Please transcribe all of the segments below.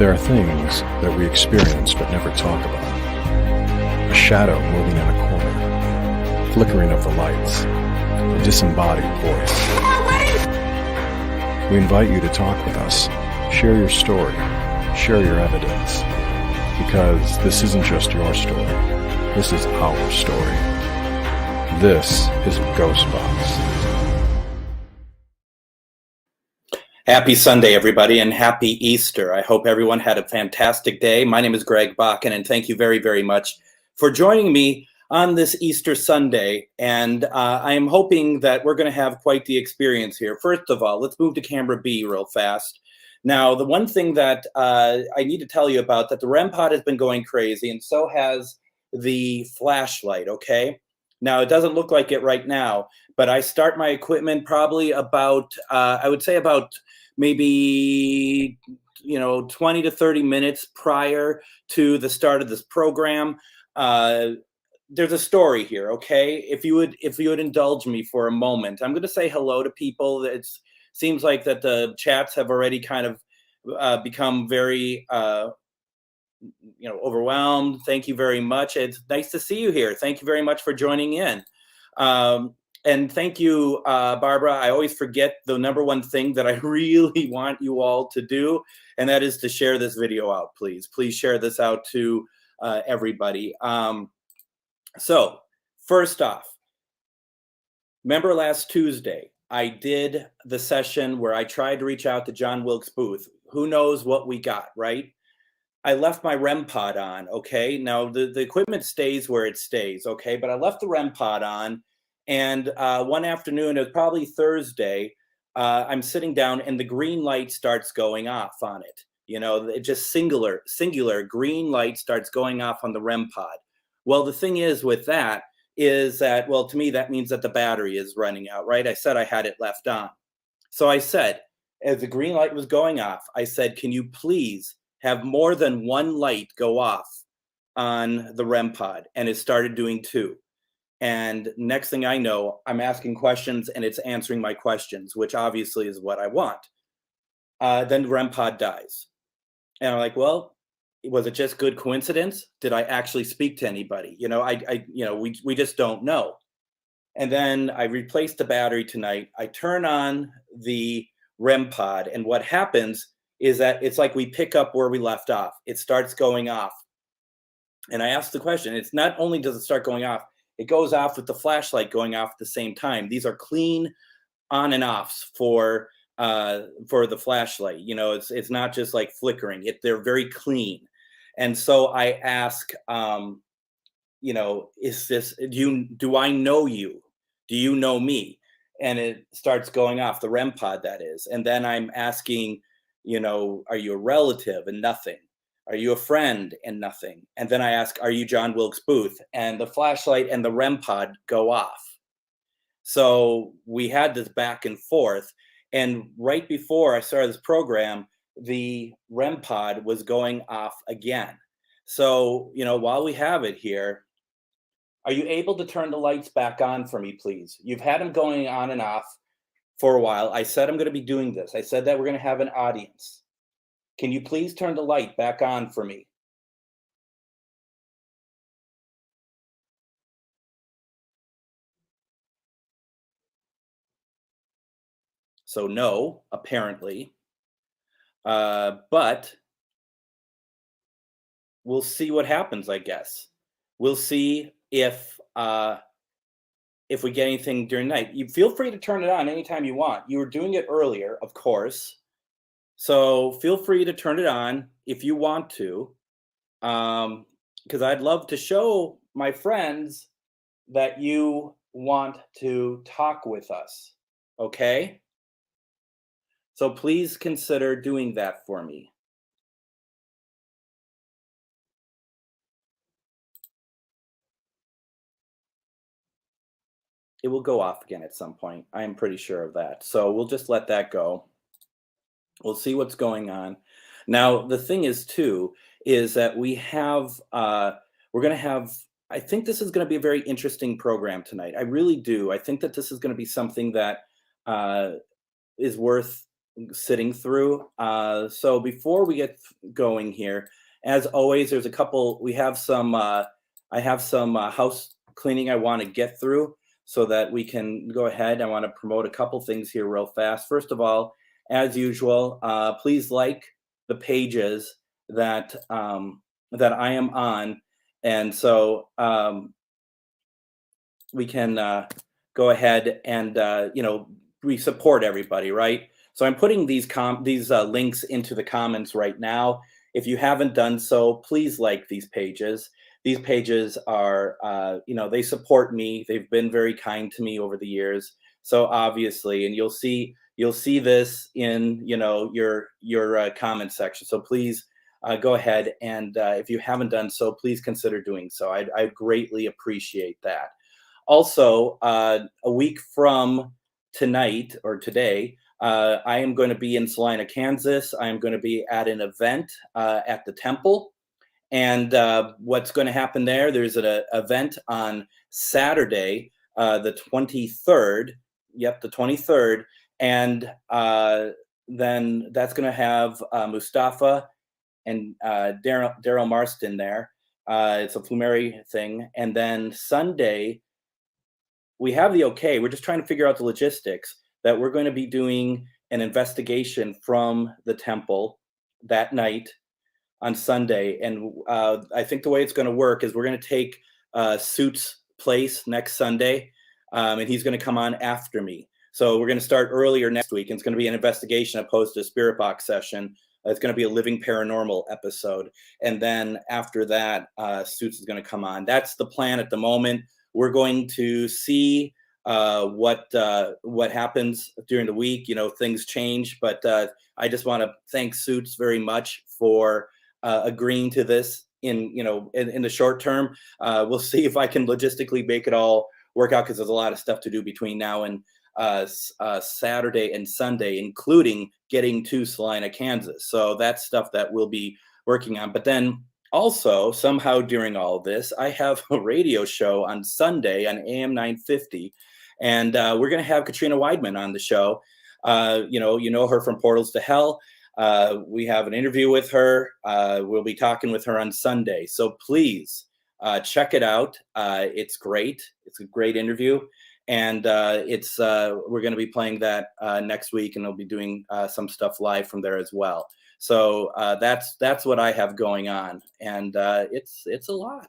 There are things that we experience but never talk about. A shadow moving in a corner, flickering of the lights, a disembodied voice. We invite you to talk with us, share your story, share your evidence, because this isn't just your story, this is our story. This is GhostBox. Happy Sunday, everybody, and happy Easter. I hope everyone had a fantastic day. My name is Greg Bakken, and thank you very, very much for joining me on this Easter Sunday. And I am hoping that we're going to have quite the experience here. First of all, let's move to camera B real fast. Now, the one thing that I need to tell you about, that the REM pod has been going crazy, and so has the flashlight, okay? Now, it doesn't look like it right now, but I start my equipment probably about, I would say about maybe 20 to 30 minutes prior to the start of this program. There's a story here, okay? If you would indulge me for a moment, I'm going to say hello to people. It seems like that the chats have already kind of become very overwhelmed. Thank you very much. It's nice to see you here. Thank you very much for joining in. And thank you, Barbara. I always forget the number one thing that I really want you all to do, and that is to share this video out, please. Please share this out to everybody. So first off, remember last Tuesday, I did the session where I tried to reach out to John Wilkes Booth. Who knows what we got, right? I left my REM pod on, okay? Now, the equipment stays where it stays, okay? But I left the REM pod on, and one afternoon, it was probably Thursday, I'm sitting down, and the green light starts going off on it. It just singular green light starts going off on the REM pod. Well, the thing is with that is that, well, to me, that means that the battery is running out, right? I said I had it left on. So I said, as the green light was going off, I said, can you please have more than one light go off on the REM pod? And it started doing two. And next thing I know, I'm asking questions and it's answering my questions, which obviously is what I want. Then the REM pod dies. And I'm like, well, was it just good coincidence? Did I actually speak to anybody? We just don't know. And then I replaced the battery tonight. I turn on the REM pod, and what happens is that it's like we pick up where we left off. It starts going off. And I asked the question, it's not only does it start going off, it goes off with the flashlight going off at the same time. These are clean on and offs for the flashlight. It's not just like flickering. They're very clean. And so I ask, is this, do I know you? Do you know me? And it starts going off, the REM pod, that is. And then I'm asking, are you a relative? And nothing. Are you a friend? And nothing. And then I ask, are you John Wilkes Booth? And the flashlight and the REM pod go off. So we had this back and forth. And right before I started this program, the REM pod was going off again. So, while we have it here, are you able to turn the lights back on for me, please? You've had them going on and off for a while. I said I'm going to be doing this. I said that we're going to have an audience. Can you please turn the light back on for me? So no, apparently. But we'll see what happens, I guess. We'll see if we get anything during the night. You feel free to turn it on anytime you want. You were doing it earlier, of course. So feel free to turn it on if you want to, because I'd love to show my friends that you want to talk with us, okay? So please consider doing that for me. It will go off again at some point. I am pretty sure of that. So we'll just let that go. We'll see what's going on. Now, the thing is, too, is that we're going to have, I think this is going to be a very interesting program tonight. I really do. I think that this is going to be something that is worth sitting through. So before we get going here, as always, there's a couple. We have some. I have some house cleaning I want to get through so that we can go ahead. I want to promote a couple things here real fast. First of all, as usual, please like the pages that that I am on, and so we can go ahead and we support everybody, right? So I'm putting these links into the comments right now. If you haven't done so, please like these pages. These pages are they support me. They've been very kind to me over the years. So obviously, and you'll see this in your comment section. So please go ahead and if you haven't done so, please consider doing so. I greatly appreciate that. Also, a week from tonight or today, I am going to be in Salina, Kansas. I am going to be at an event at the temple. And what's going to happen there, there's an event on Saturday, the 23rd. Yep, the 23rd. And then that's going to have Mustafa and Daryl Marston there. It's a Flumeri thing. And then Sunday, we have the okay. We're just trying to figure out the logistics that we're going to be doing an investigation from the temple that night on Sunday. And I think the way it's going to work is we're going to take Suit's place next Sunday, and he's going to come on after me. So we're going to start earlier next week, and it's going to be an investigation opposed to a spirit box session. It's going to be a living paranormal episode. And then after that, Suits is going to come on. That's the plan at the moment. We're going to see what happens during the week. Things change, but I just want to thank Suits very much for agreeing to this in the short term. We'll see if I can logistically make it all work out, because there's a lot of stuff to do between now and Saturday and Sunday, including getting to Salina, Kansas. So that's stuff that we'll be working on. But then also, somehow during all of this, I have a radio show on Sunday on AM 950, and we're going to have Katrina Weidman on the show. You know her from Portals to Hell. We have an interview with her. We'll be talking with her on Sunday. So please check it out. It's great. It's a great interview. And we're going to be playing that next week, and we'll be doing some stuff live from there as well. So that's what I have going on, and it's a lot.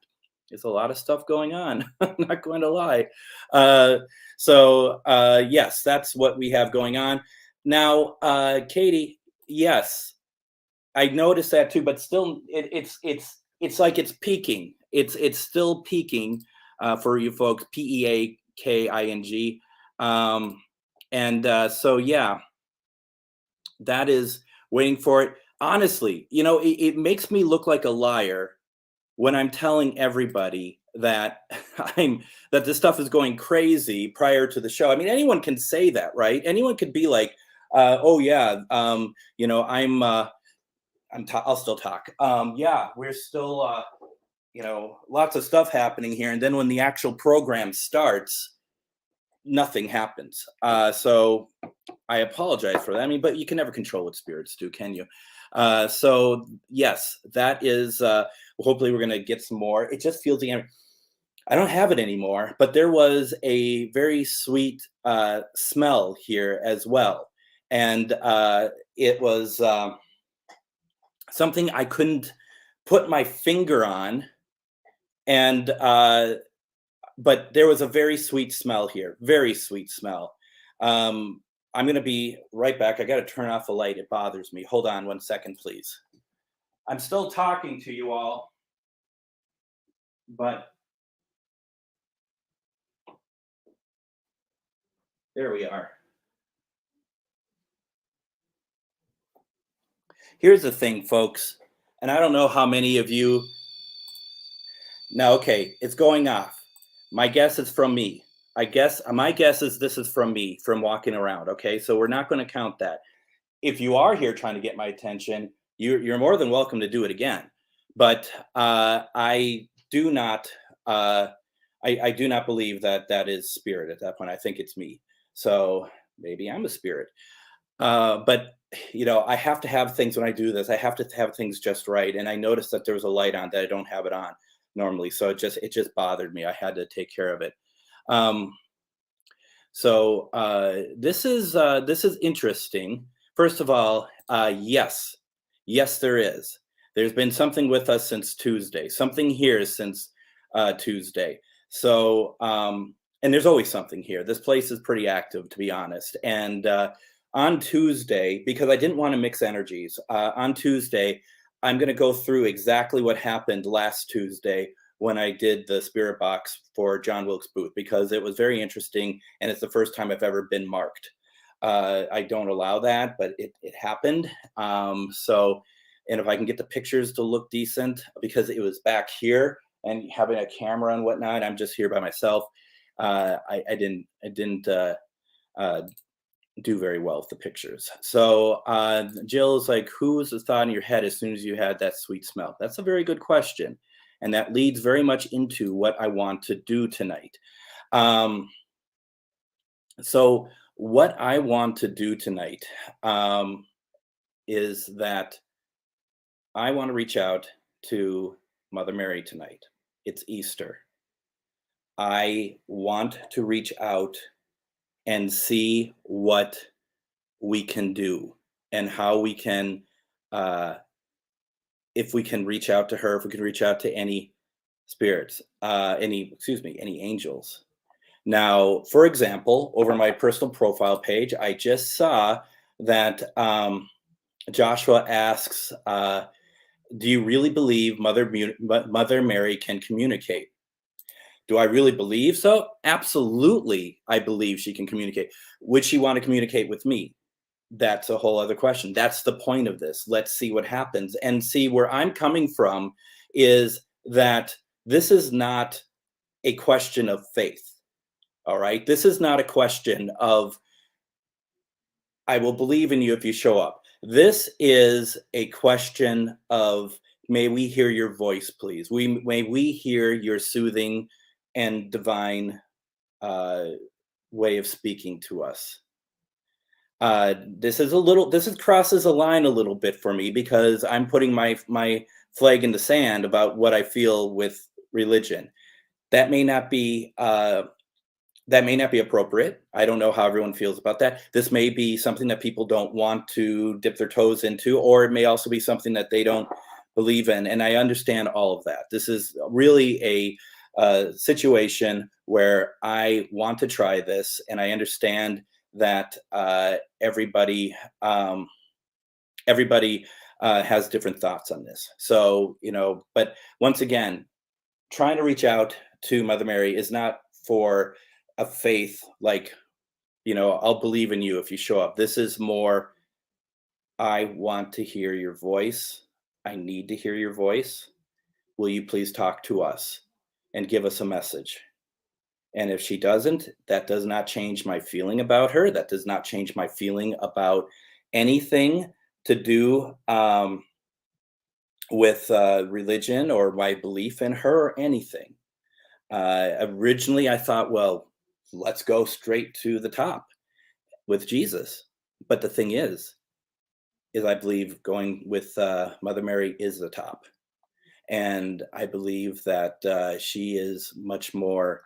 It's a lot of stuff going on. I'm not going to lie. Yes, that's what we have going on now. Katie, yes, I noticed that too, but still, it's like it's peaking. It's still peaking for you folks. PEAKING, so yeah, that is waiting for it. Honestly, it makes me look like a liar when I'm telling everybody that that this stuff is going crazy prior to the show. I mean, anyone can say that, right? Anyone could be like, oh yeah, I'll still talk. Yeah, we're still lots of stuff happening here, and then when the actual program starts, nothing happens. So I apologize for that. I mean, but you can never control what spirits do, can you? So yes, that is hopefully we're going to get some more. It just feels I don't have it anymore, but there was a very sweet smell here as well, and it was something I couldn't put my finger on, and but there was a very sweet smell here, very sweet smell. I'm going to be right back. I got to turn off the light. It bothers me. Hold on 1 second, please. I'm still talking to you all, but there we are. Here's the thing, folks, and I don't know how many of you. Now, okay, it's going off. My guess is from me. My guess is this is from me, from walking around. Okay, so we're not going to count that. If you are here trying to get my attention, you're more than welcome to do it again. But I do not. I do not believe that is spirit at that point. I think it's me. So maybe I'm a spirit. But I have to have things when I do this. I have to have things just right. And I noticed that there was a light on that I don't have it on normally, so it just bothered me. I had to take care of it. Um, this is interesting. First of all, yes, yes, there is. There's been something with us since Tuesday. Something here since Tuesday. And there's always something here. This place is pretty active, to be honest. And on Tuesday, because I didn't want to mix energies, on Tuesday, I'm going to go through exactly what happened last Tuesday when I did the spirit box for John Wilkes Booth, because it was very interesting and it's the first time I've ever been marked. I don't allow that, but it happened. And if I can get the pictures to look decent, because it was back here and having a camera and whatnot, I'm just here by myself. I didn't do very well with the pictures. So Jill's like, who was the thought in your head as soon as you had that sweet smell? That's a very good question. And that leads very much into what I want to do tonight. So what I want to do tonight is that I want to reach out to Mother Mary tonight. It's Easter. I want to reach out and see what we can do and how we can, if we can reach out to her, if we can reach out to any spirits, any angels. Now, for example, over my personal profile page, I just saw that Joshua asks, do you really believe Mother Mary can communicate? Do I really believe so? Absolutely, I believe she can communicate. Would she want to communicate with me? That's a whole other question. That's the point of this. Let's see what happens. And see, where I'm coming from is that this is not a question of faith. All right. This is not a question of, I will believe in you if you show up. This is a question of, may we hear your voice, please? May we hear your soothing and divine way of speaking to us. This crosses a line a little bit for me, because I'm putting my flag in the sand about what I feel with religion. That may not be appropriate. I don't know how everyone feels about that. This may be something that people don't want to dip their toes into, or it may also be something that they don't believe in. And I understand all of that. This is really a situation where I want to try this, and I understand that everybody has different thoughts on this. So, but once again, trying to reach out to Mother Mary is not for a faith like, I'll believe in you if you show up. This is more, I want to hear your voice. I need to hear your voice. Will you please talk to us and give us a message? And if she doesn't, that does not change my feeling about her. That does not change my feeling about anything to do with religion or my belief in her or anything. Originally, I thought, well, let's go straight to the top with Jesus. But the thing is I believe going with Mother Mary is the top. And I believe that she is much more,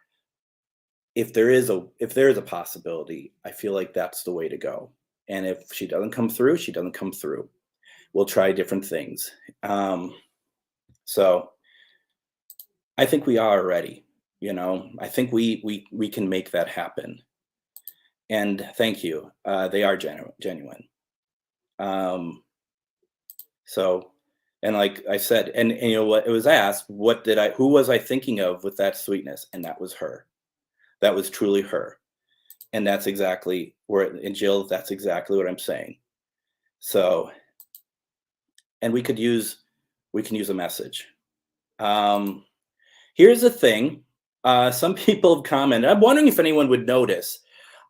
if there is a possibility, I feel like that's the way to go. And if she doesn't come through, she doesn't come through. We'll try different things. So I think we are ready. I think we can make that happen. And thank you. They are genuine. So, and like I said, and what it was asked, who was I thinking of with that sweetness? And that was her. That was truly her. And that's exactly and Jill, that's exactly what I'm saying. So, and we can use a message. Here's the thing. Some people have commented. I'm wondering if anyone would notice.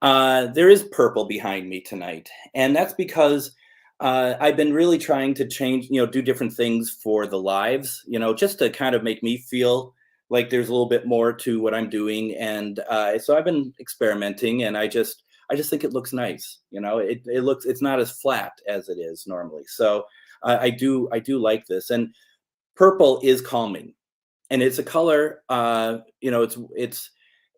There is purple behind me tonight. And that's because I've been really trying to change, do different things for the lives, just to kind of make me feel like there's a little bit more to what I'm doing. And so I've been experimenting, and I I just think it looks nice. It's not as flat as it is normally. So I do like this. And purple is calming, and it's a color. It's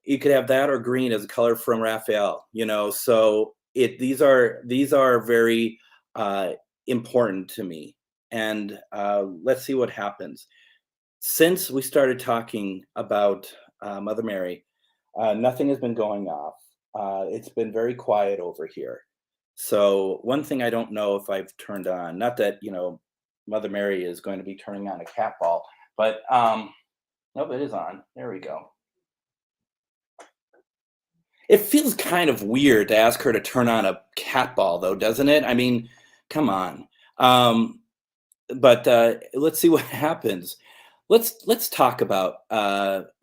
you could have that or green as a color from Raphael. So these are very uh, important to me. And let's see what happens. Since we started talking about Mother Mary, nothing has been going off. It's been very quiet over here. So one thing I don't know if I've turned on, not that, Mother Mary is going to be turning on a cat ball, but nope, it is on. There we go. It feels kind of weird to ask her to turn on a cat ball, though, doesn't it? I mean, come on. Um, but let's see what happens. Let's talk about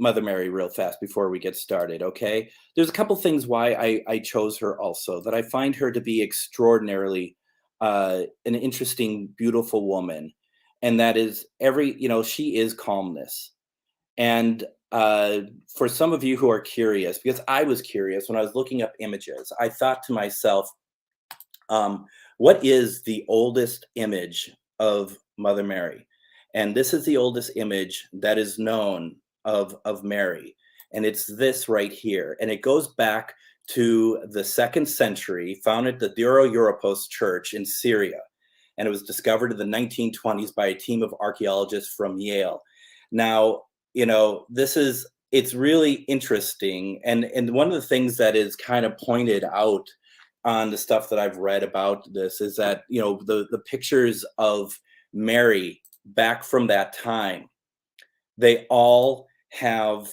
Mother Mary real fast before we get started, okay? There's a couple things why I chose her also, that I find her to be extraordinarily an interesting, beautiful woman, and that is she is calmness. And for some of you who are curious, because I was curious when I was looking up images, I thought to myself, um, what is the oldest image of Mother Mary? And this is the oldest image that is known of Mary. And it's this right here. And it goes back to the 2nd century, found at the Dura Europos Church in Syria. And it was discovered in the 1920s by a team of archaeologists from Yale. Now, it's really interesting. And one of the things that is kind of pointed out on the stuff that I've read about this is that, the pictures of Mary back from that time, they all have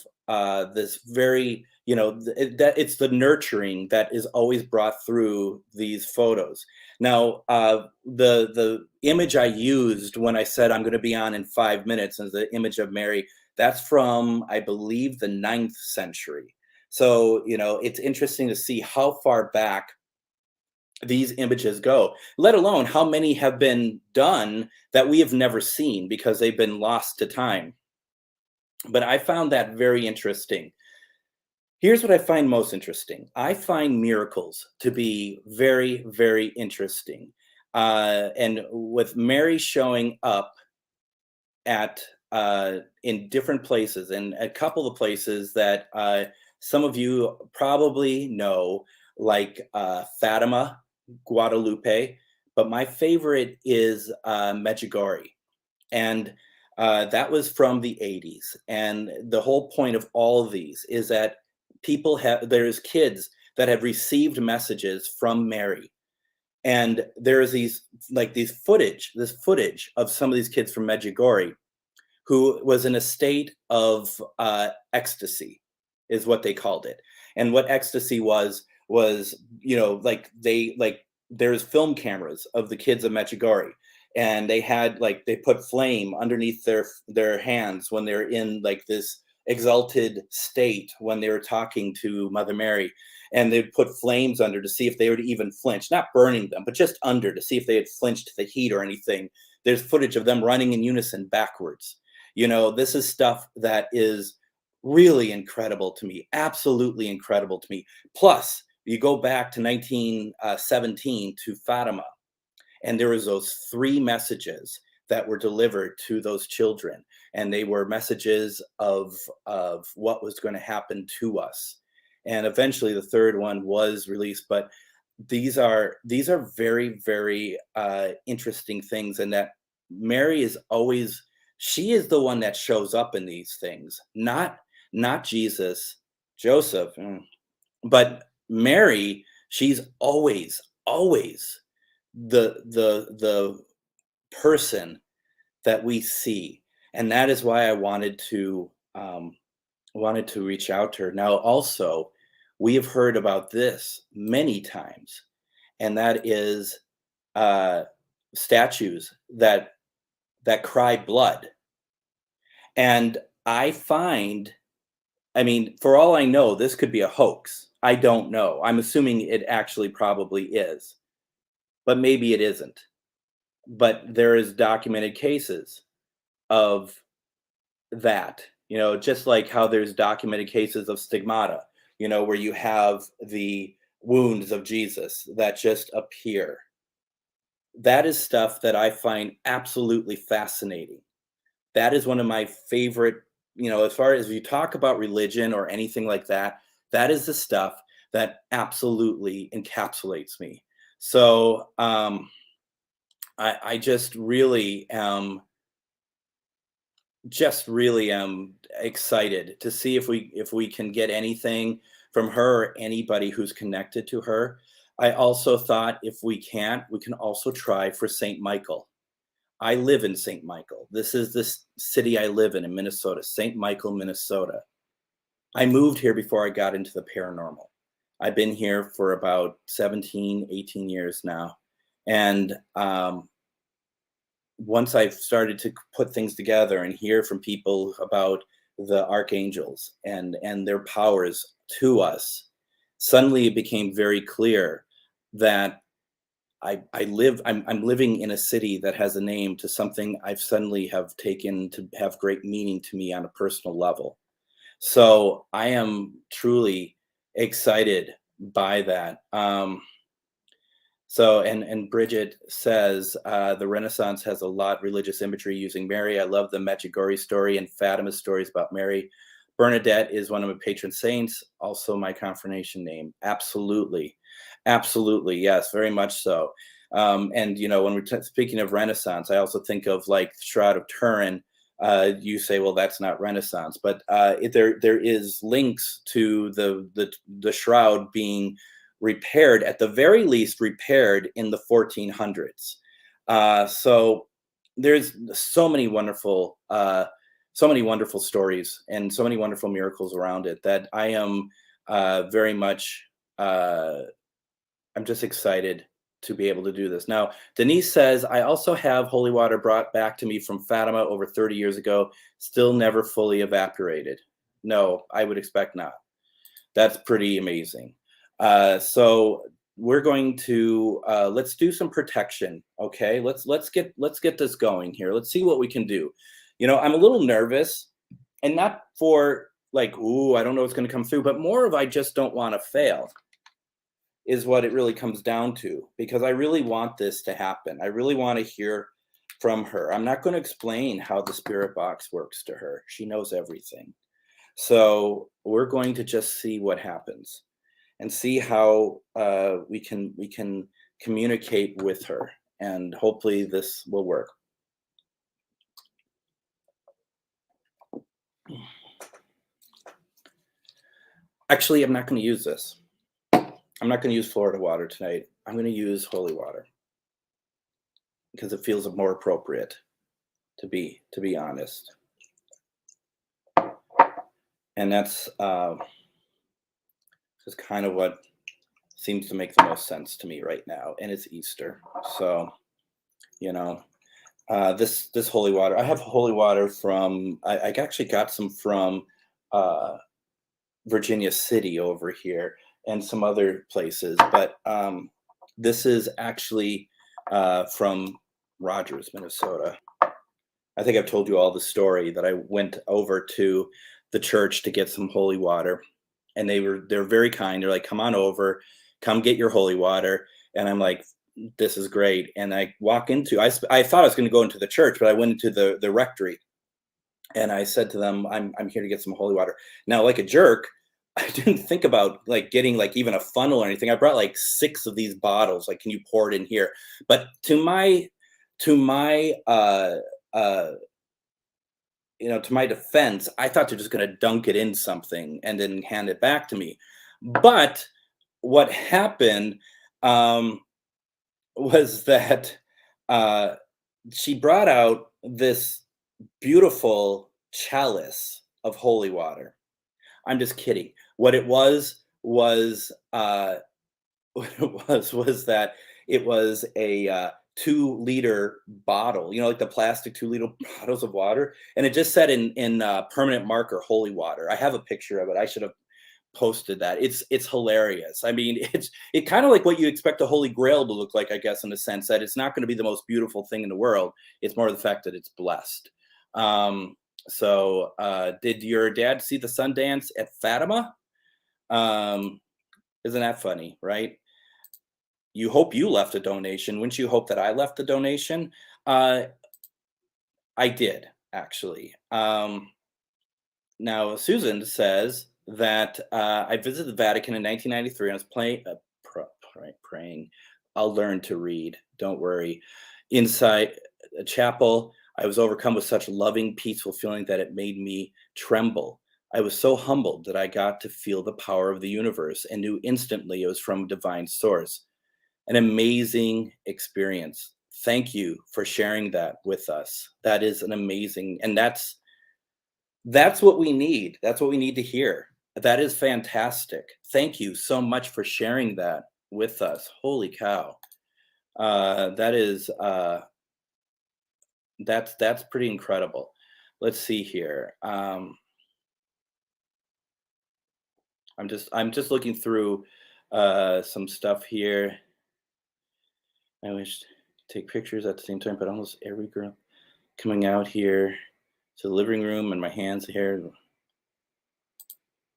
this very, that it's the nurturing that is always brought through these photos. Now, the image I used when I said I'm going to be on in 5 minutes is the image of Mary. That's from, I believe, the 9th century. So, it's interesting to see how far back these images go, let alone how many have been done that we have never seen because they've been lost to time. But I found that very interesting. Here's what I find most interesting. I find miracles to be very, very interesting. And with Mary showing up at in different places, and a couple of places that some of you probably know, like Fatima, Guadalupe, but my favorite is Medjugorje. And that was from the 80s. And the whole point of all of these is that there's kids that have received messages from Mary. And there's this footage of some of these kids from Medjugorje who was in a state of ecstasy, is what they called it. And what ecstasy was, there's film cameras of the kids of Medjugorje, and they put flame underneath their hands when they're in this exalted state when they were talking to Mother Mary, and they'd put flames under to see if they would even flinch, not burning them, but just under to see if they had flinched to the heat or anything. There's footage of them running in unison backwards. This is stuff that is really incredible to me, absolutely incredible to me. Plus, you go back to 1917 to Fatima, and there was those 3 messages that were delivered to those children, and they were messages of what was going to happen to us. And eventually, the 3rd one was released. But these are very, very interesting things, and that Mary is always, she is the one that shows up in these things, not Jesus, Joseph, but Mary. She's always the person that we see, and that is why I wanted to reach out to her. Now, also, we have heard about this many times, and that is statues that cry blood. And I mean, for all I know, this could be a hoax. I don't know. I'm assuming it actually probably is, but maybe it isn't. But there is documented cases of that, just like how there's documented cases of stigmata, where you have the wounds of Jesus that just appear. That is stuff that I find absolutely fascinating. That is one of my favorite, as far as you talk about religion or anything like that, that is the stuff that absolutely encapsulates me. So I just really am excited to see if we can get anything from her or anybody who's connected to her. I also thought if we can't, we can also try for St. Michael. I live in St. Michael. This is this city I live in Minnesota, St. Michael, Minnesota. I moved here before I got into the paranormal. I've been here for about 17, 18 years now. And once I've started to put things together and hear from people about the archangels and their powers to us, suddenly it became very clear that I'm living in a city that has a name to something I've suddenly have taken to have great meaning to me on a personal level. So I am truly excited by that. And Bridget says the Renaissance has a lot religious imagery using Mary. I love the Medjugorje story and Fatima's stories about Mary. Bernadette is one of my patron saints, also my confirmation name. Absolutely, absolutely, yes, very much so. And when we're speaking of Renaissance, I also think of like Shroud of Turin. You say, well, that's not Renaissance, but there is links to the shroud being repaired, at the very least repaired in the 1400s. So there's so many wonderful stories and so many wonderful miracles around it that I am very much I'm just excited to be able to do this. Now, Denise says, I also have holy water brought back to me from Fatima over 30 years ago, still never fully evaporated. No, I would expect not. That's pretty amazing. So we're going to let's do some protection. Okay, let's get this going here. Let's see what we can do. I'm a little nervous, and not for like, ooh, I don't know what's going to come through, but more of I just don't want to fail is what it really comes down to, because I really want this to happen. I really want to hear from her. I'm not going to explain how the spirit box works to her. She knows everything. So we're going to just see what happens and see how we can communicate with her, and hopefully this will work. Actually, I'm not going to use this. I'm not going to use Florida water tonight. I'm going to use holy water because it feels more appropriate, to be honest. And that's just kind of what seems to make the most sense to me right now. And it's Easter, so this holy water. I have holy water from. I actually got some from Virginia City over here and some other places, but this is actually from Rogers, Minnesota. I think I've told you all the story that I went over to the church to get some holy water, and they're very kind. They're like, come on over, come get your holy water. And I'm like, this is great. And I walk into, I thought I was going to go into the church, but I went into the rectory, and I said to them, I'm here to get some holy water. Now, like a jerk, I didn't think about like getting like even a funnel or anything. I brought like 6 of these bottles. Like, can you pour it in here? But to my to my defense, I thought they're just going to dunk it in something and then hand it back to me. But what happened was that she brought out this beautiful chalice of holy water. I'm just kidding. What it was that it was a 2-liter bottle, like the plastic 2-liter bottles of water, and it just said in permanent marker holy water. I have a picture of it. I should have posted that. It's hilarious. I mean, it kind of like what you expect a holy grail to look like, I guess, in the sense that it's not going to be the most beautiful thing in the world. It's more the fact that it's blessed. So did your dad see the Sundance at Fatima? Isn't that funny, right? You hope you left a donation. Wouldn't you hope that I left a donation? Uh, I did, actually. Now, Susan says that I visited the Vatican in 1993 and I was praying. I'll learn to read. Don't worry. Inside a chapel, I was overcome with such loving, peaceful feeling that it made me tremble. I was so humbled that I got to feel the power of the universe and knew instantly it was from a divine source. An amazing experience. Thank you for sharing that with us. That is an amazing, and that's what we need. That's what we need to hear. That is fantastic. Thank you so much for sharing that with us. Holy cow. That is that's pretty incredible. Let's see here. I'm just looking through some stuff here. I wish to take pictures at the same time, but almost every girl coming out here to the living room and my hands here.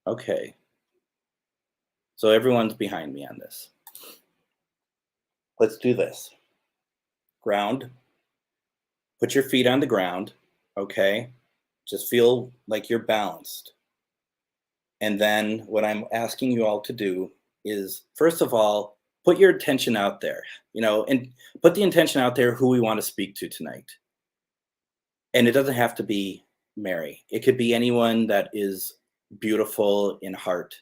Okay. So everyone's behind me on this. Let's do this. Ground. Put your feet on the ground. Okay. Just feel like you're balanced. And then what I'm asking you all to do is, first of all, put your intention out there, and put the intention out there who we want to speak to tonight. And it doesn't have to be Mary. It could be anyone that is beautiful in heart.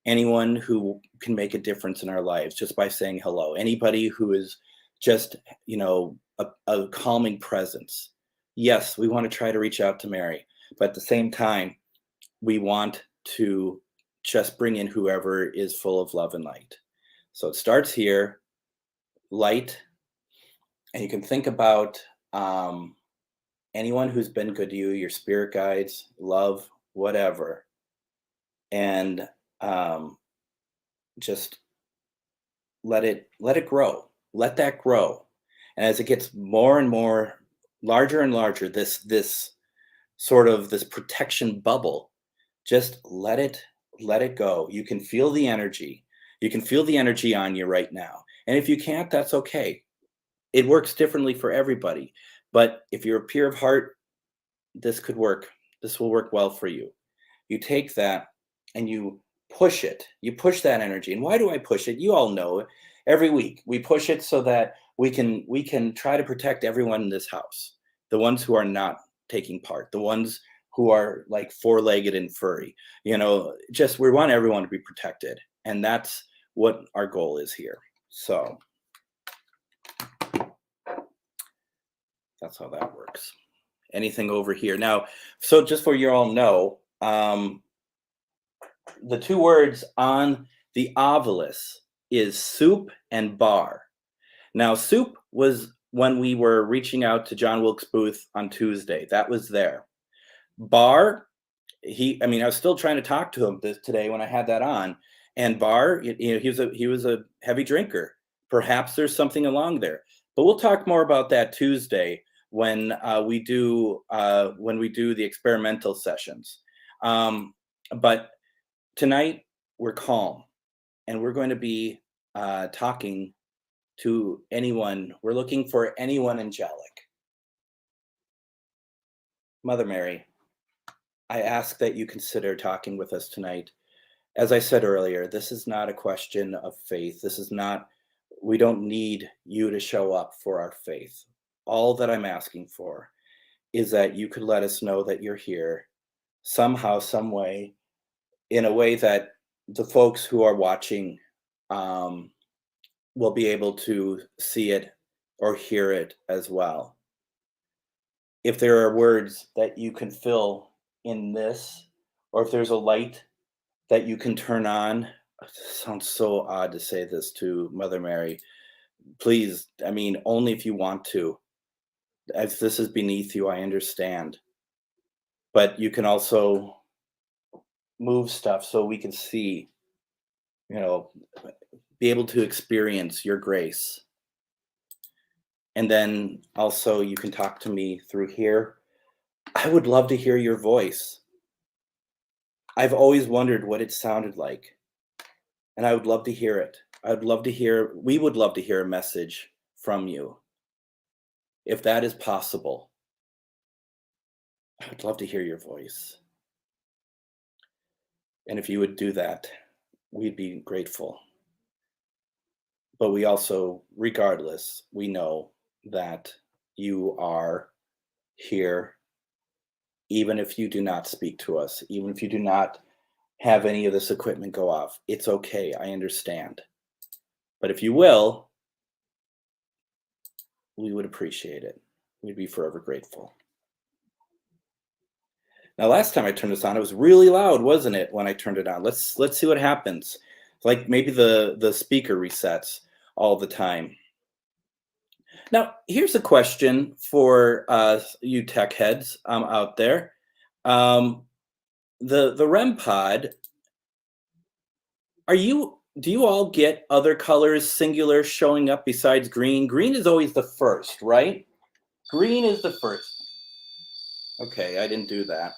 Anyone who can make a difference in our lives just by saying hello. Anybody who is just, a calming presence. Yes, we want to try to reach out to Mary, but at the same time, we want to just bring in whoever is full of love and light. So it starts here, light, and you can think about anyone who's been good to you, your spirit guides, love, whatever, and just let it grow. Let that grow, and as it gets more and more, larger and larger, this sort of this protection bubble, just let it go. You can feel the energy. You can feel the energy on you right now. And if you can't, that's okay. It works differently for everybody. But if you're a pure of heart, this could work. This will work well for you. You take that and you push it. You push that energy. And why do I push it? You all know it. Every week we push it so that we can try to protect everyone in this house. The ones who are not taking part, the ones who are like four-legged and furry, just we want everyone to be protected. And that's what our goal is here. So that's how that works. Anything over here. Now, so just for you all know, the two words on the obelisk is soup and bar. Now, soup was when we were reaching out to John Wilkes Booth on Tuesday. That was there. Bar, I was still trying to talk to him today when I had that on. And bar, he was a heavy drinker. Perhaps there's something along there. But we'll talk more about that Tuesday when we do the experimental sessions. But tonight we're calm, and we're going to be talking to anyone. We're looking for anyone angelic. Mother Mary, I ask that you consider talking with us tonight. As I said earlier, this is not a question of faith. We don't need you to show up for our faith. All that I'm asking for is that you could let us know that you're here somehow, some way, in a way that the folks who are watching will be able to see it or hear it as well. If there are words that you can fill in this, or if there's a light that you can turn on, it sounds so odd to say this to Mother Mary. Please, only if you want to. As this is beneath you, I understand. But you can also move stuff so we can see, be able to experience your grace. And then also you can talk to me through here. I would love to hear your voice. I've always wondered what it sounded like. And I would love to hear it. We would love to hear a message from you. If that is possible, I would love to hear your voice. And if you would do that, we'd be grateful. But we also, regardless, we know that you are here, even if you do not speak to us, even if you do not have any of this equipment go off. It's okay. I understand. But if you will, we would appreciate it. We'd be forever grateful. Now, last time I turned this on, it was really loud, wasn't it, when I turned it on? Let's see what happens. Like maybe the speaker resets all the time. Now, here's a question for you tech heads out there. The REM pod, do you all get other colors singular showing up besides green? Green is always the first, right? Green is the first. Okay, I didn't do that.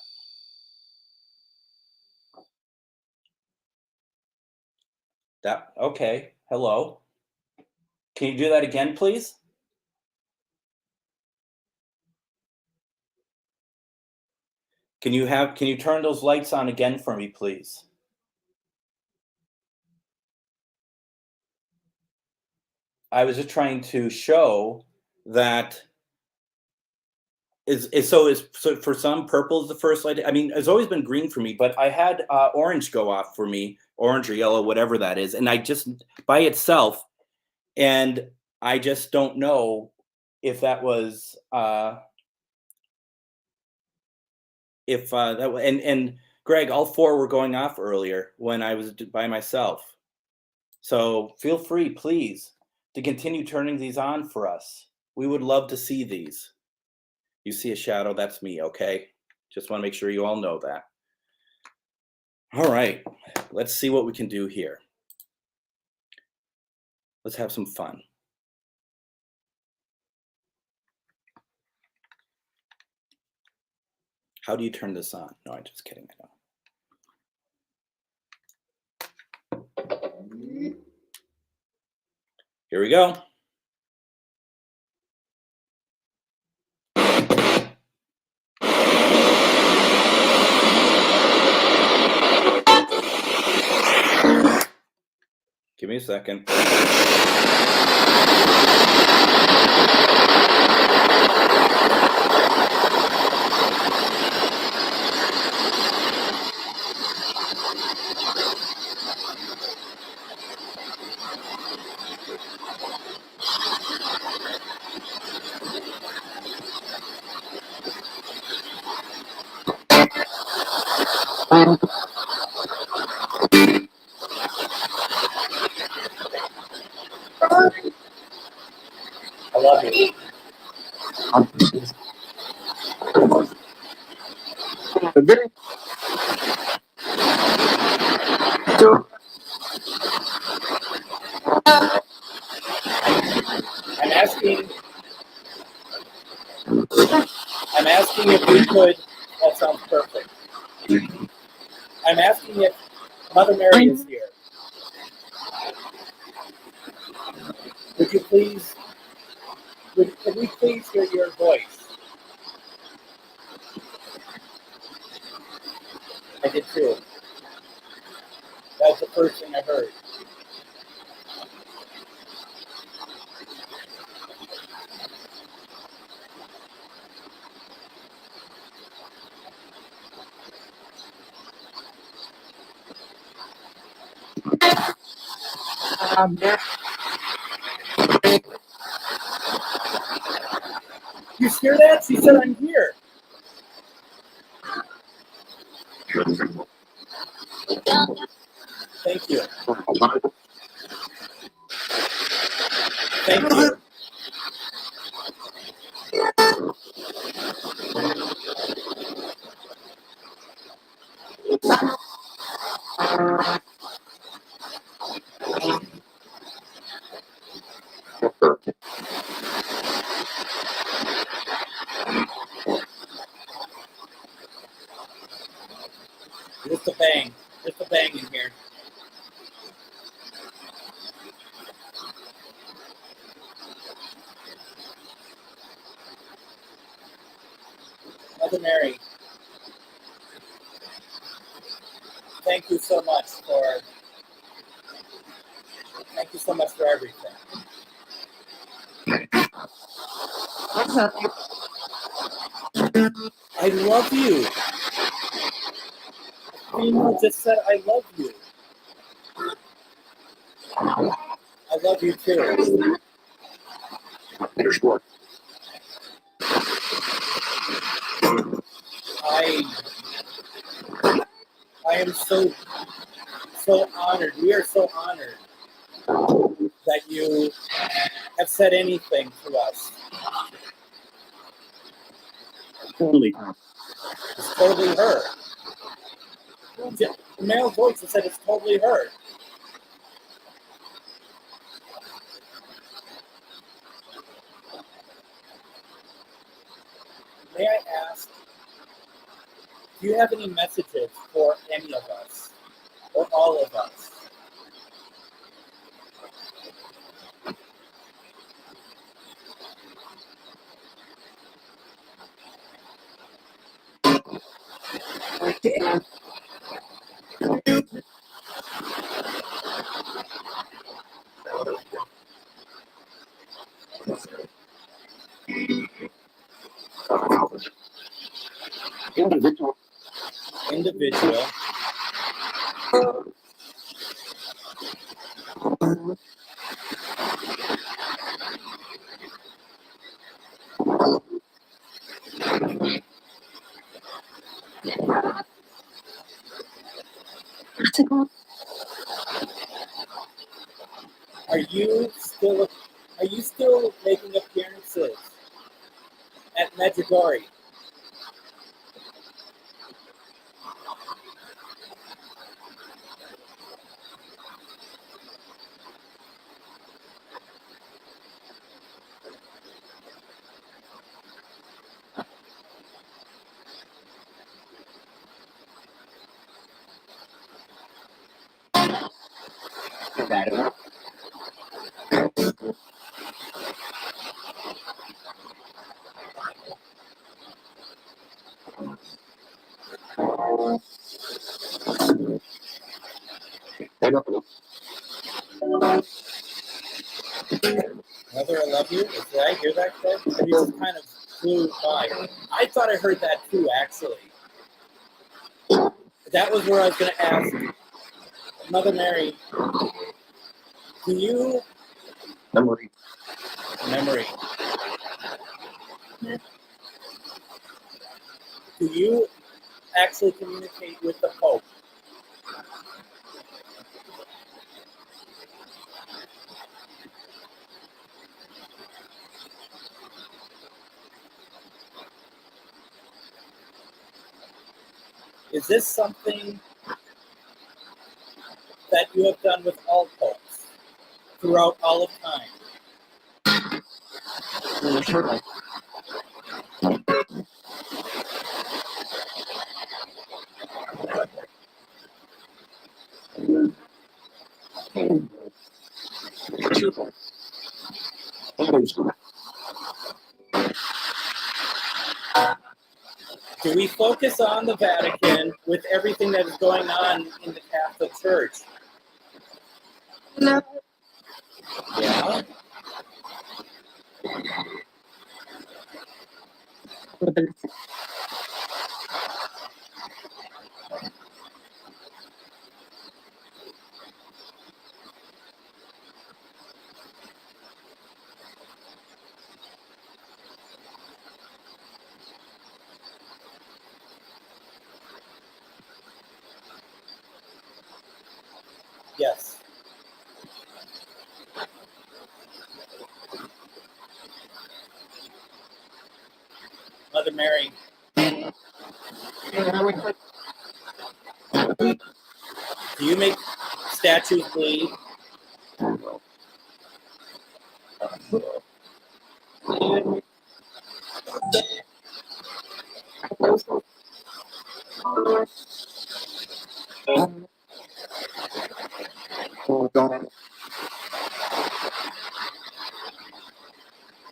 Okay, hello. Can you do that again, please? Can you turn those lights on again for me, please? I was just trying to show that so for some, purple is the first light. I mean, it's always been green for me, but I had orange go off for me, orange or yellow, whatever that is, and I just by itself, and I just don't know if that was and Greg, all four were going off earlier when I was by myself. So feel free, please, to continue turning these on for us. We would love to see these. You see a shadow, that's me, okay? Just want to make sure you all know that. All right, let's see what we can do here. Let's have some fun. How do you turn this on? No, I'm just kidding, I know. Here we go. Give me a second. I love you. I'm asking if we could. That sounds perfect. I'm asking if Mother Mary is here. Would you please? Could we please hear your voice? I did too. That was the first thing I heard. You hear that? She said I'm here. Thank you. Thank you. Just a bang. Just a bang in here. Mother Mary, thank you so much for everything. I love you. Primo just said I love you. I love you too. I am so honored. We are so honored that you have said anything to us. It's totally her. The male voice that said it's totally her. May I ask, do you have any messages for any of us or all of us? Individual. Are you still making appearances at Medjugorje? Mother, I love you. Did I hear that correct? Or you just kind of flew by? I thought I heard that too, actually. That was where I was going to ask, Mother Mary, do you... Memory. Do you actually communicate with the Pope? Is this something that you have done with all popes throughout all of time? Do we focus on the Vatican with everything that is going on in the Catholic Church? No. Yeah? Yes. Mother Mary. Do you make statues bleed?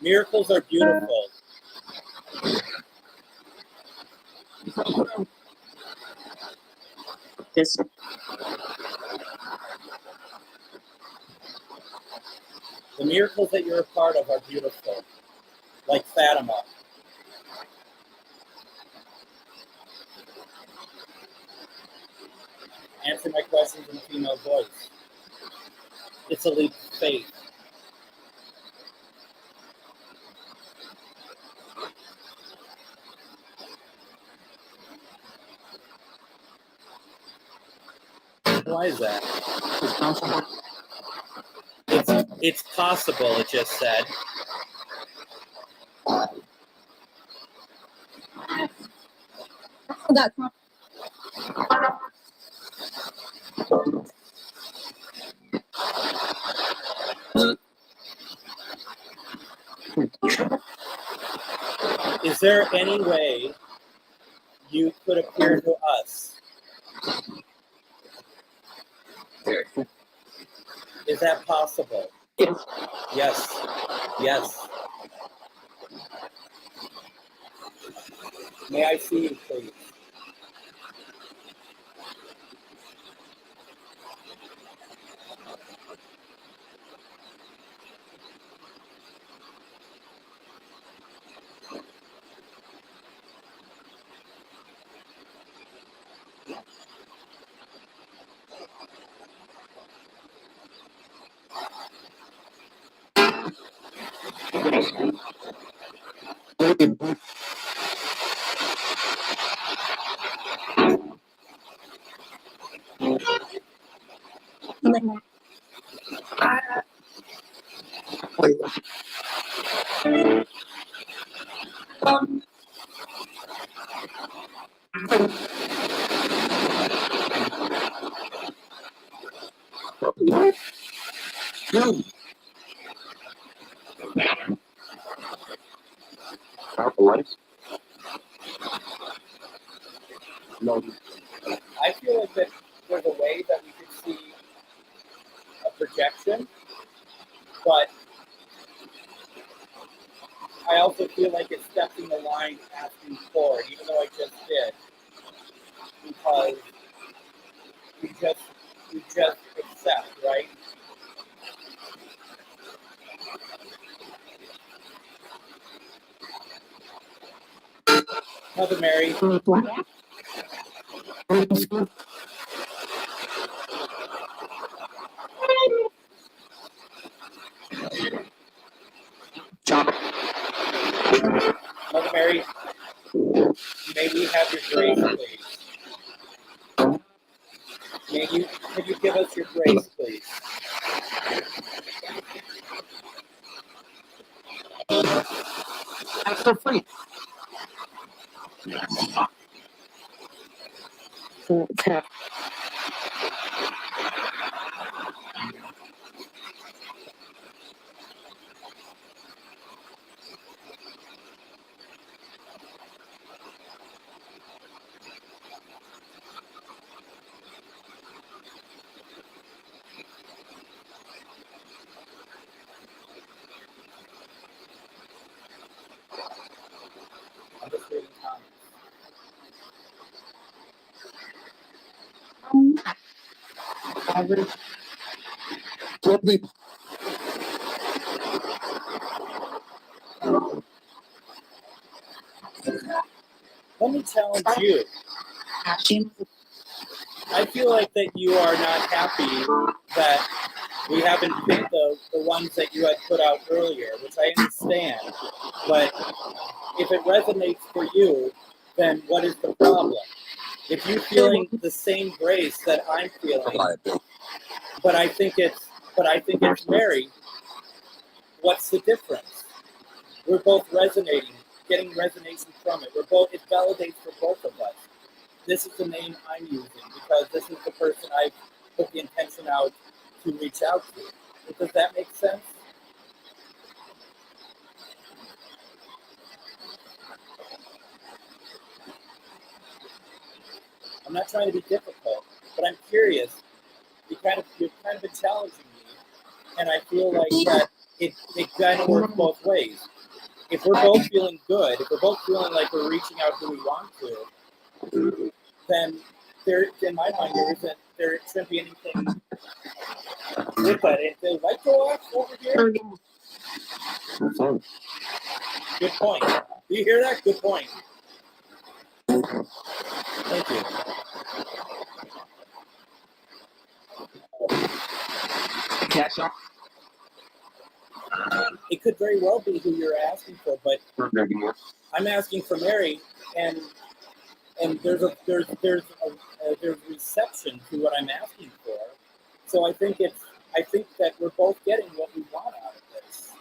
Miracles are beautiful. This The miracles that you're a part of are beautiful, like Fatima. Answer my questions in a female voice. It's a leap of faith. Why is that? is possible. It's possible, it just said. That's Is there any way you could appear to us? Is that possible? Yes. Yes. Yes. May I see you, please? I feel like that there's a way that we could see a projection, but I also feel like it's stepping the line asking for it, even though I just did, because you just accept, right? Mother Mary, Mother Mary, may we have your grace, please? Can you give us your grace, please? I'm so free. Okay. I'm just reading comments. Let me challenge you. I feel like that you are not happy that we haven't picked the ones that you had put out earlier, which I understand. But if it resonates for you, then what is the problem? If you're feeling the same grace that I'm feeling, but I think it's Mary, what's the difference? We're both resonating, getting resonation from it. It validates for both of us. This is the name I'm using because this is the person I put the intention out to reach out to. Does that make sense? I'm not trying to be difficult, but I'm curious. You're kind of been challenging me, and I feel like that it kind of works both ways. If we're both feeling good, if we're both feeling like we're reaching out who we want to, then there, in my mind, there shouldn't be anything with that. If the light go off over here, good point. Do you hear that? Good point. Thank you. It could very well be who you're asking for, but I'm asking for Mary, and there's reception to what I'm asking for. So I think that we're both getting what we want out of this.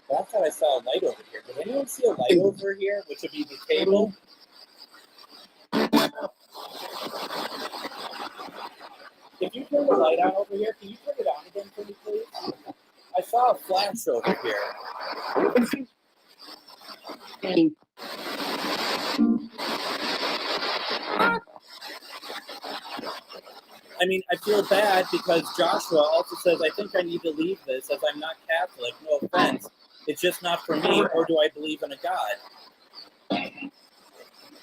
Last time I saw a light over here. Did anyone see a light over here, which would be the table? If you turn the light on over here, can you turn it on again for me, please? I saw a flash over here. I mean, I feel bad because Joshua also says, I think I need to leave this as I'm not Catholic. No offense. It's just not for me, or do I believe in a God?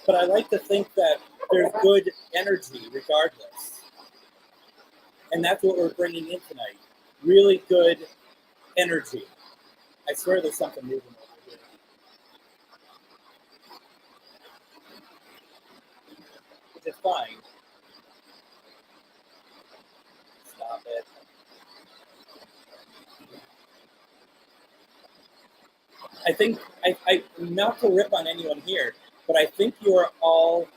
But I like to think that there's good energy regardless. And that's what we're bringing in tonight. Really good energy. I swear there's something moving over here. Which is fine. Stop it. I think, I not to rip on anyone here, but I think you are all,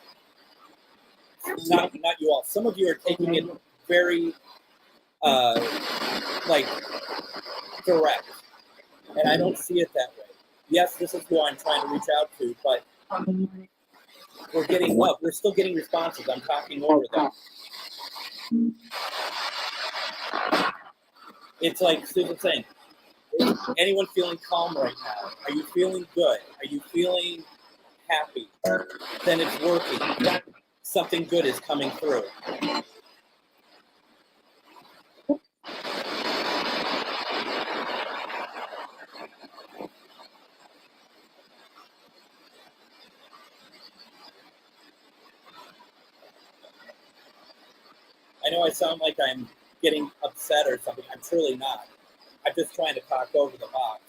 not you all, some of you are taking it very, like, direct. And I don't see it that way. Yes, this is who I'm trying to reach out to, but we're getting love. We're still getting responses. I'm talking over them. It's like Susan's saying, is anyone feeling calm right now? Are you feeling good? Are you feeling happy? Then it's working. Something good is coming through. I know I sound like I'm getting upset or something. I'm truly not. I'm just trying to talk over the box.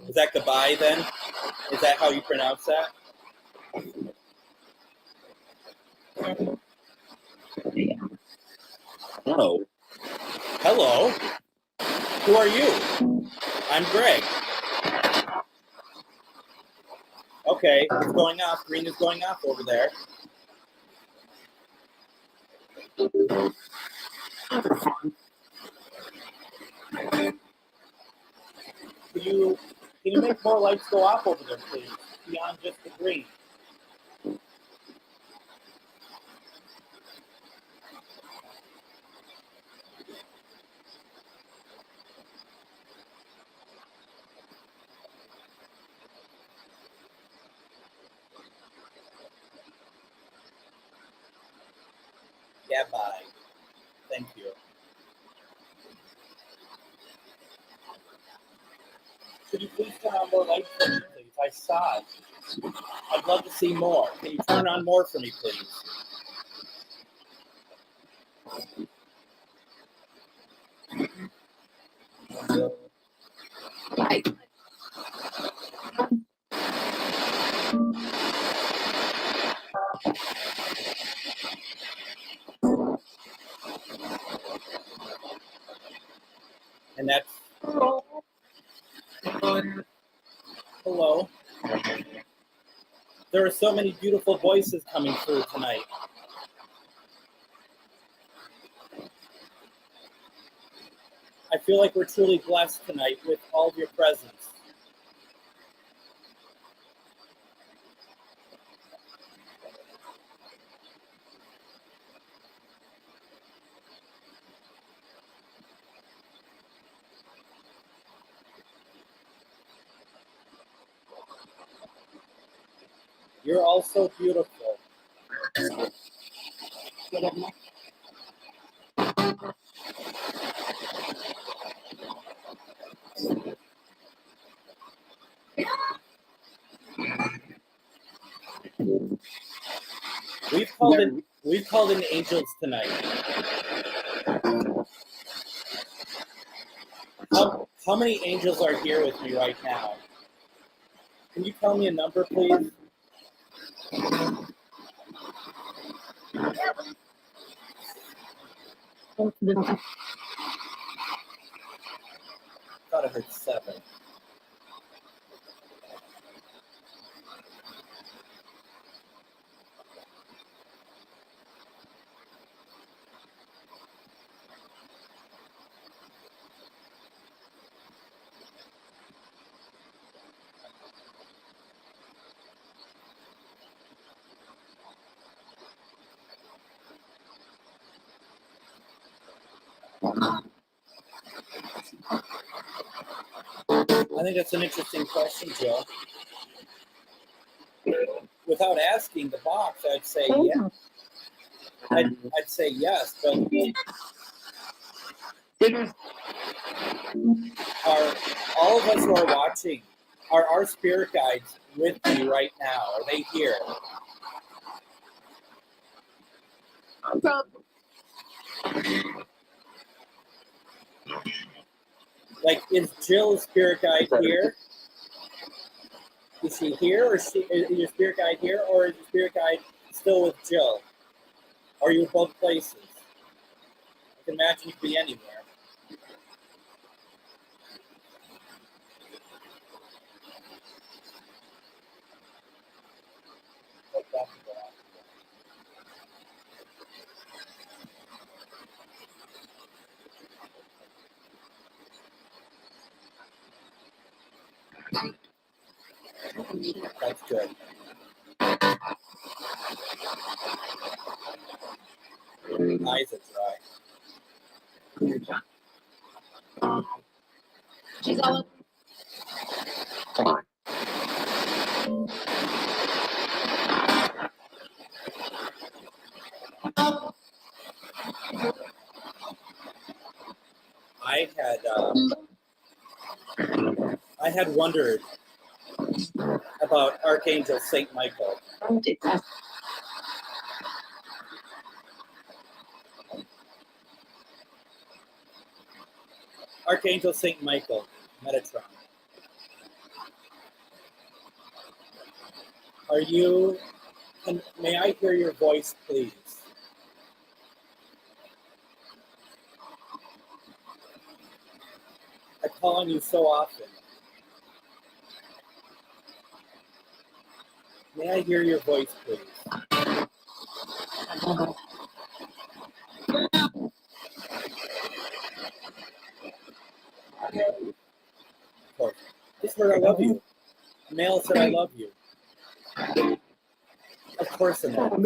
Is that goodbye then? Is that how you pronounce that? Hello. Hello. Who are you? I'm Greg. Okay, it's going off. Green is going off over there. Can you make more lights go off over there, please? Beyond just the green. Yeah, bye. Thank you. Could you please turn on more lights for me, please? I saw it. I'd love to see more. Can you turn on more for me, please? And that's... Hello. There are so many beautiful voices coming through tonight. I feel like we're truly blessed tonight with all of your presence. You're also beautiful. We've called in angels tonight. How many angels are here with me right now? Can you tell me a number, please? Thought I heard 7. I think that's an interesting question, Joe. Without asking the box, I'd say yes. I'd say yes, but are all of us who are watching, are our spirit guides with me right now? Are they here? Like, is Jill's spirit guide here? Is she here, or is your spirit guide here, or is your spirit guide still with Jill? Or are you in both places? I can imagine you could be anywhere. That's good. Eyes are dry. She's all I had wondered about Archangel Saint Michael. Archangel Saint Michael, Metatron. Are you, and may I hear your voice, please? I call on you so often. May I hear your voice, please? Of course. Just heard I love you. Male said I love you. Of course, I'm not.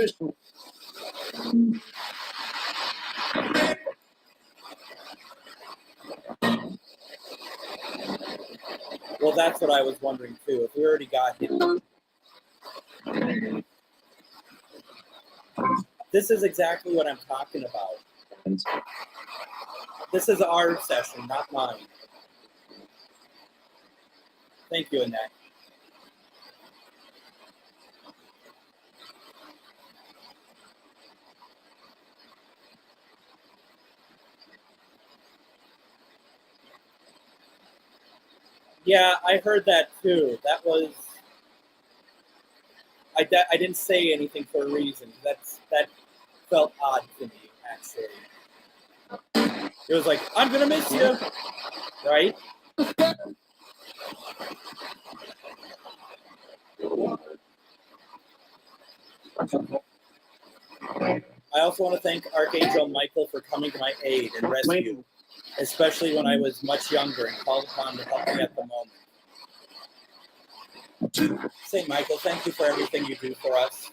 Well, that's what I was wondering too. If we already got him. This is exactly what I'm talking about. This is our session, not mine. Thank you, Annette. Yeah, I heard that too. That was, I didn't say anything for a reason. That felt odd to me, actually. It was like, I'm gonna miss you, right? I also want to thank Archangel Michael for coming to my aid and rescue, especially when I was much younger and called upon to help me at the moment. Saint Michael, thank you for everything you do for us.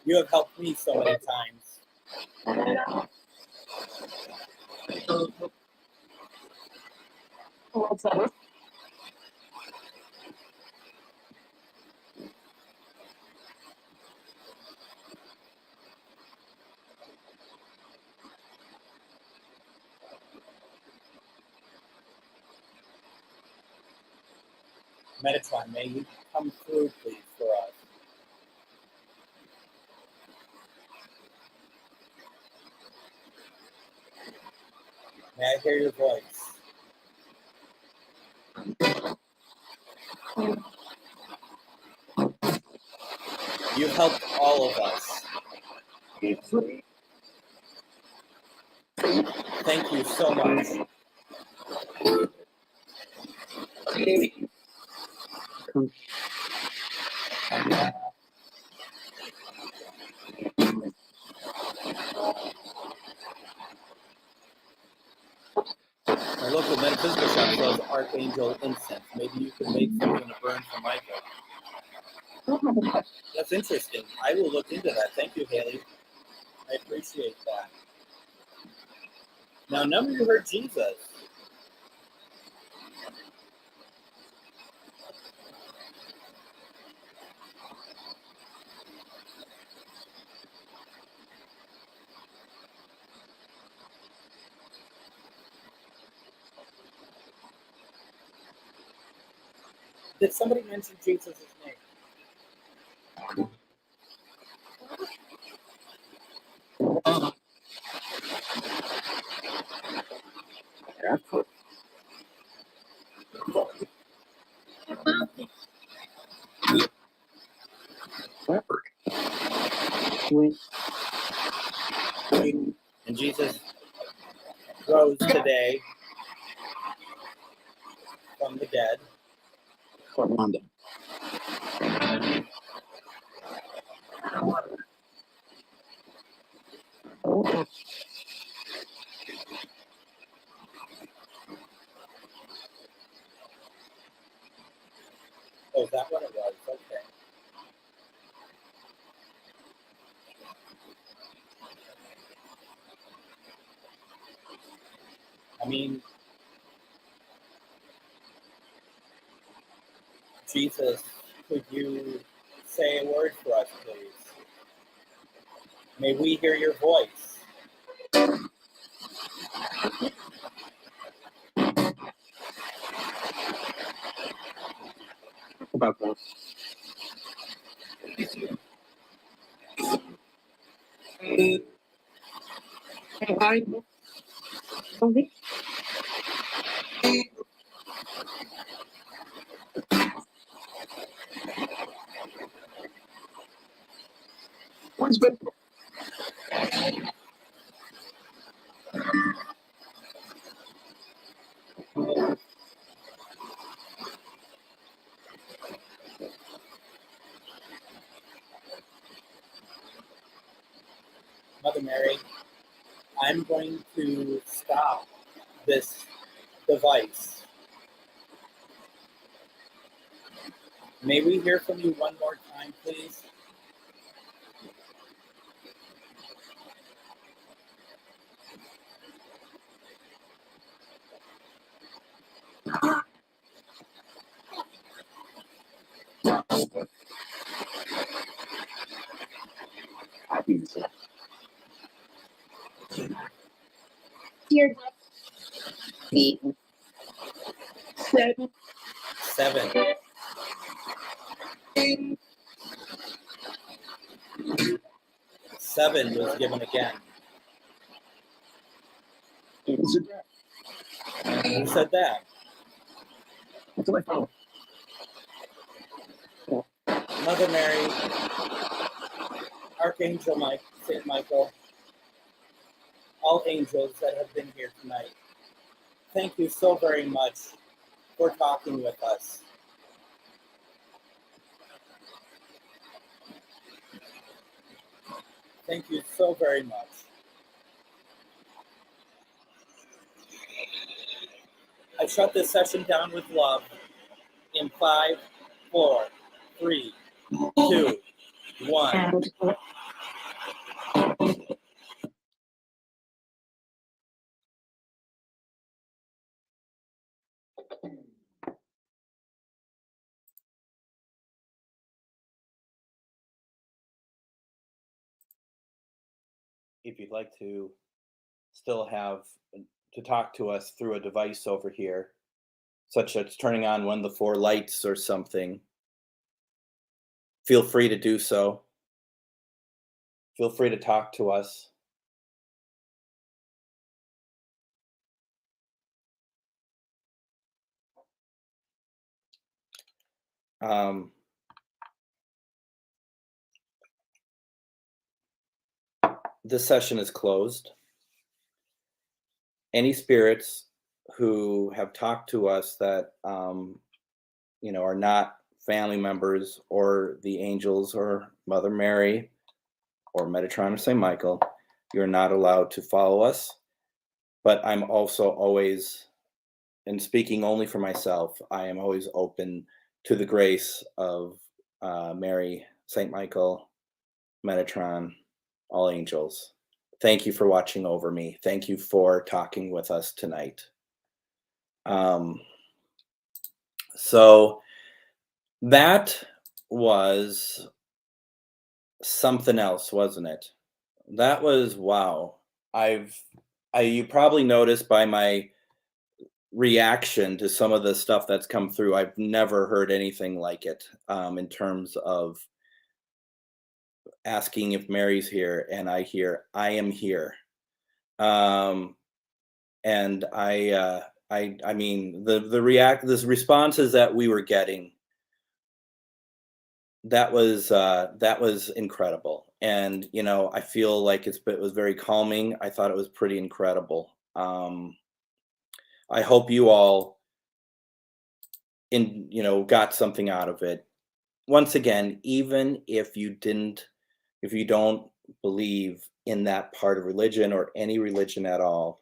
You have helped me so many times. Metatron, may you come through, please, for us. May I hear your voice? You've helped all of us. Thank you so much. My local metaphysical shop sells Archangel incense. Maybe you could make something to burn for Michael. That's interesting. I will look into that. Thank you, Haley. I appreciate that. Now, none of you heard Jesus. Did somebody mention Jesus' name? And Jesus rose today from the dead. Oh, is that what it was? Okay. I mean, Jesus, could you say a word for us, please? May we hear your voice. About that. What's been Mother Mary, I'm going to stop this device. May we hear from you one more time, please? Dear Beat. Seven. 7. Seven was given again. Who said that? Mother Mary, Archangel Mike, Saint Michael, all angels that have been here tonight. Thank you so very much for talking with us. Thank you so very much. I shut this session down with love in 5, 4, 3, 2, 1. If you'd like to still have to talk to us through a device over here, such as turning on one of the 4 lights or something, feel free to do so. Feel free to talk to us. Um, this session is closed. Any spirits who have talked to us that are not family members or the angels or Mother Mary or Metatron or St. Michael, you're not allowed to follow us. But I'm also always, and speaking only for myself, I am always open to the grace of Mary, St. Michael, Metatron, all angels. Thank you for watching over me. Thank you for talking with us tonight. So that was something else, wasn't it? That was wow. You probably noticed by my reaction to some of the stuff that's come through, I've never heard anything like it, in terms of asking if Mary's here, and I hear I am here. And I mean the responses that we were getting, that was incredible. And I feel like it was very calming. I thought it was pretty incredible. I hope you all got something out of it. Once again, even if you don't believe in that part of religion or any religion at all,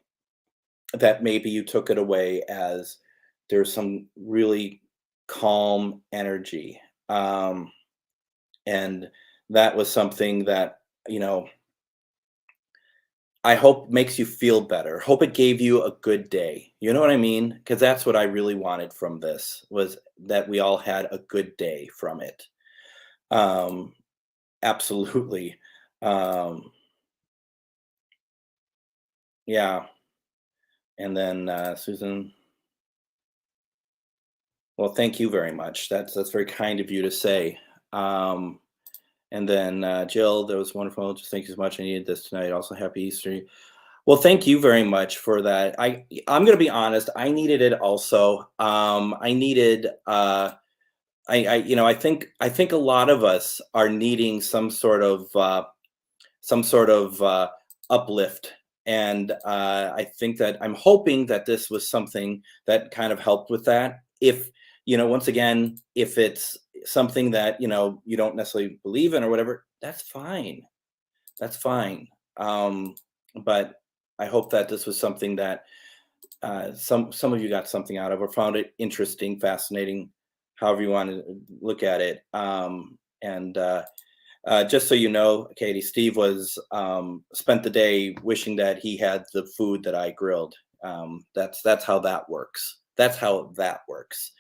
that maybe you took it away as there's some really calm energy. And that was something that, I hope makes you feel better. Hope it gave you a good day. You know what I mean? Because that's what I really wanted from this, was that we all had a good day from it. Absolutely. Yeah. And then Susan. Well, thank you very much. That's very kind of you to say. And then Jill, that was wonderful. Just thank you so much. I needed this tonight. Also, happy Easter. Well, thank you very much for that. I'm going to be honest. I needed it also. I needed. I think a lot of us are needing some sort of uplift. And I think that I'm hoping that this was something that kind of helped with that. If once again, if it's something that you don't necessarily believe in or whatever, that's fine. That's fine. But I hope that this was something that some of you got something out of, or found it interesting, fascinating, however you want to look at it. And just so you know, Katie, Steve was spent the day wishing that he had the food that I grilled. That's how that works. That's how that works.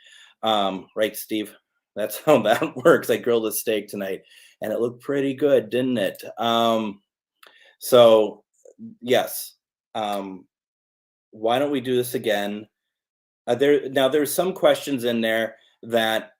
Right, Steve? That's how that works. I grilled a steak tonight, and it looked pretty good, didn't it? So yes. Why don't we do this again? There's some questions in there that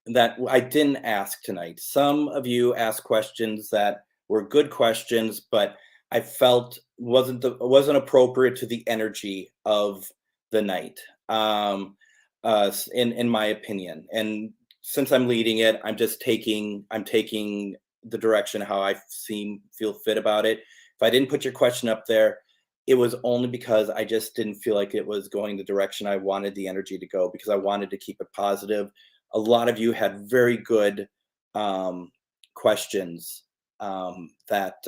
that I didn't ask tonight. Some of you asked questions that were good questions, but I felt wasn't appropriate to the energy of the night, in my opinion. And since I'm leading it, I'm taking the direction how I feel fit about it. If I didn't put your question up there, it was only because I just didn't feel like it was going the direction I wanted the energy to go, because I wanted to keep it positive. A lot of you had very good questions that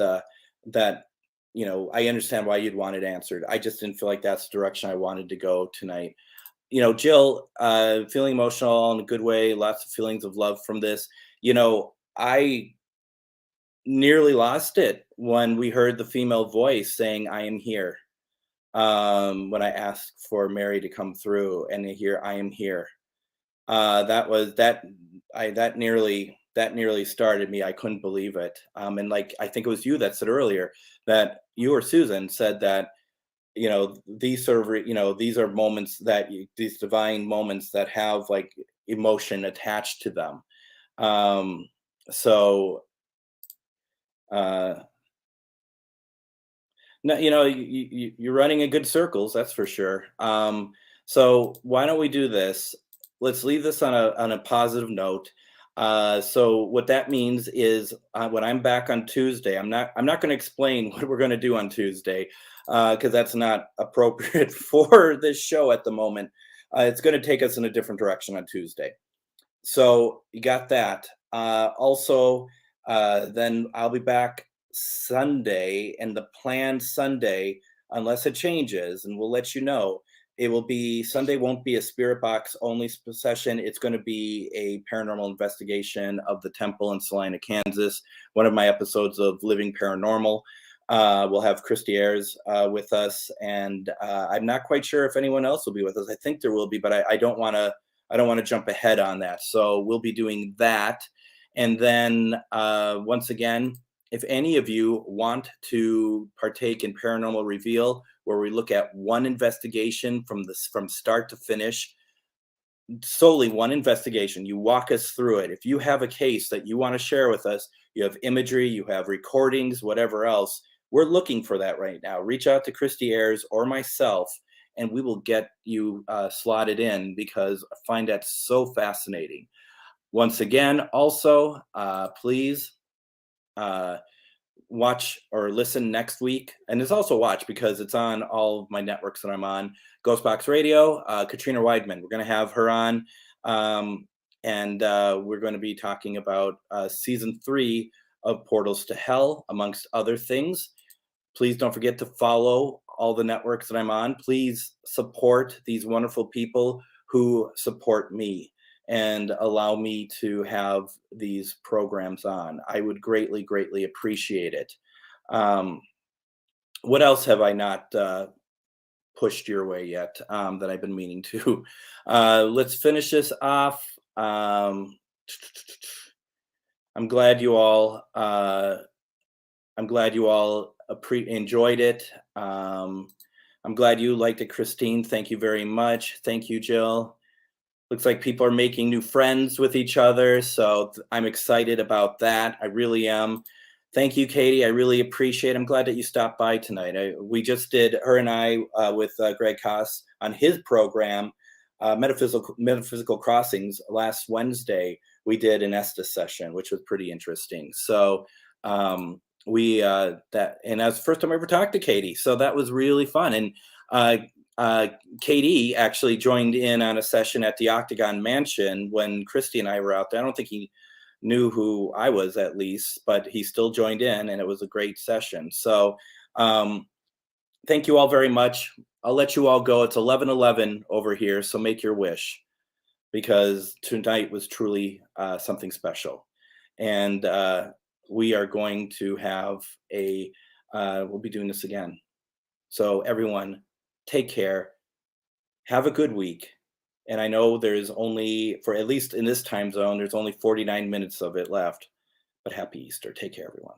I understand why you'd want it answered. I just didn't feel like that's the direction I wanted to go tonight. Jill, feeling emotional in a good way, lots of feelings of love from this. I nearly lost it when we heard the female voice saying, "I am here." When I asked for Mary to come through, and to hear, "I am here." That nearly started me. I couldn't believe it. And like, I think it was you that said earlier, that you or Susan said that these are, these are moments these divine moments that have like emotion attached to them. Um, so, uh, no, you're running in good circles, that's for sure. So why don't we do this? Let's leave this on a positive note. So what that means is when I'm back on Tuesday, I'm not going to explain what we're going to do on Tuesday because that's not appropriate for this show at the moment. It's going to take us in a different direction on Tuesday. So you got that. Also, then I'll be back Sunday, and the planned Sunday, unless it changes, and we'll let you know. It will be Sunday. Won't be a spirit box only session. It's going to be a paranormal investigation of the temple in Salina, Kansas. One of my episodes of Living Paranormal. We'll have Christy Ayers with us, and I'm not quite sure if anyone else will be with us. I think there will be, but I don't want to jump ahead on that. So we'll be doing that. And then once again, if any of you want to partake in Paranormal Reveal, where we look at one investigation from start to finish, solely one investigation, you walk us through it. If you have a case that you want to share with us, you have imagery, you have recordings, whatever else, we're looking for that right now. Reach out to Christy Ayers or myself, and we will get you slotted in because I find that so fascinating. Once again, also, please watch or listen next week. And it's also watch because it's on all of my networks that I'm on. GhostBox Radio, Katrina Weidman. We're going to have her on. And we're going to be talking about season 3 of Portals to Hell, amongst other things. Please don't forget to follow all the networks that I'm on. Please support these wonderful people who support me and allow me to have these programs on. I would greatly, greatly appreciate it. What else have I not pushed your way yet that I've been meaning to? Let's finish this off. I'm glad you all enjoyed it. I'm glad you liked it, Christine. Thank you very much. Thank you, Jill. Looks like people are making new friends with each other, so I'm excited about that. I really am. Thank you, Katie. I really appreciate it. I'm glad that you stopped by tonight. We just did, her and I, with Greg Koss on his program, Metaphysical Crossings, last Wednesday. We did an Estes session, which was pretty interesting. So and that's the first time I ever talked to Katie. So that was really fun. And Katie actually joined in on a session at the Octagon Mansion when Christy and I were out there. I don't think he knew who I was, at least, but he still joined in, and it was a great session. So thank you all very much. I'll let you all go. It's 11:11 over here, so make your wish, because tonight was truly something special. And we are going to have we'll be doing this again. So everyone, take care. Have a good week. And I know there's only, for at least in this time zone, there's only 49 minutes of it left. But happy Easter. Take care, everyone.